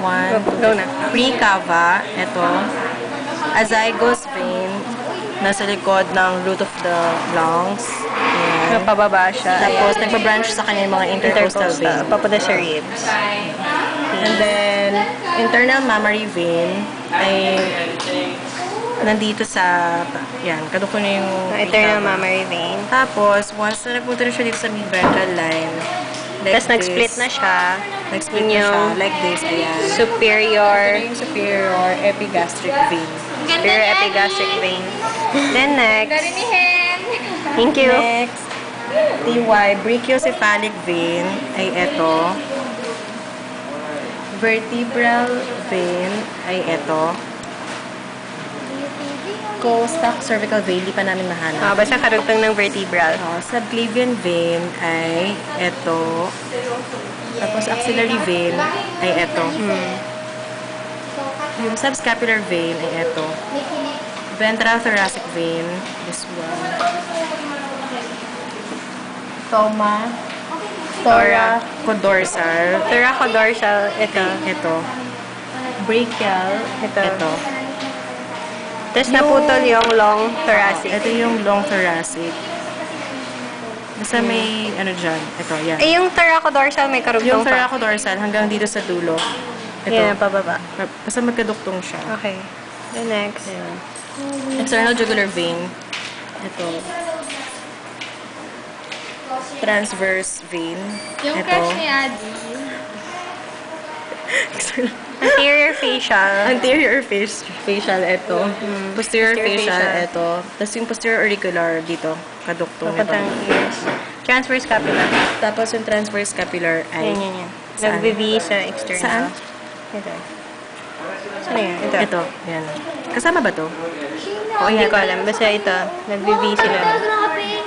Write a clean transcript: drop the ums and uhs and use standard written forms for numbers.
One, Go na. pre-cava. Ito. Azygos vein. Nasa likod ng root of the lungs. Ayan. Napababa siya. Tapos, nagpa-branch sa kanya yung mga intercostal vein. Papunta sa ribs. And then, internal mammary vein ay nandito sa, yan, kadukto na yung Internal pre-cava. mammary vein. Tapos, once na nagpunta na siya dito sa mid-ventral line, like Tapos nag-split this. na siya. Nag-split Yun na siya, yung like this, ayan. superior. Ito yung superior epigastric vein. Superior epigastric vein. Then next. Thank you. Next, TY, brachiocephalic vein ay ito. Vertebral vein ay ito. Costoc cervical vein, di pa namin mahanap. Basta karugtong ng vertebral. Subclavian vein ay ito. Tapos axillary vein ay ito. Yung subscapular vein ay ito. Ventral thoracic vein, this one. Thoracodorsal. Thoracodorsal, ito. Ito. Brachial. Ito. Tapos naputol yung long thoracic. Ito yung long thoracic. Basta may, ano dyan. Ito, yan. Eh, yung thoracodorsal may karugtong Yung pa. thoracodorsal hanggang dito sa dulo. Ito. Yan, pababa. Basta magkaduktong siya. Okay. Then next. Ayan. External jugular vein. Ito. Transverse vein. Yung Ito. crush ni Adi. Anterior facial. Anterior facial, ito. Posterior Posterior facial, facial. ito. Tapos yung posterior auricular dito. Kaduktong ito. Papuntang ears. Transverse scapula. Tapos yung transverse scapular ay... Yan. Saan? Nag-V sa external. Saan? Ito. Saan yan? Ito. Ito. Yan. Kasama ba to? Hindi ko alam. Basta ito. Nag-V sila. Ano ka, Ping?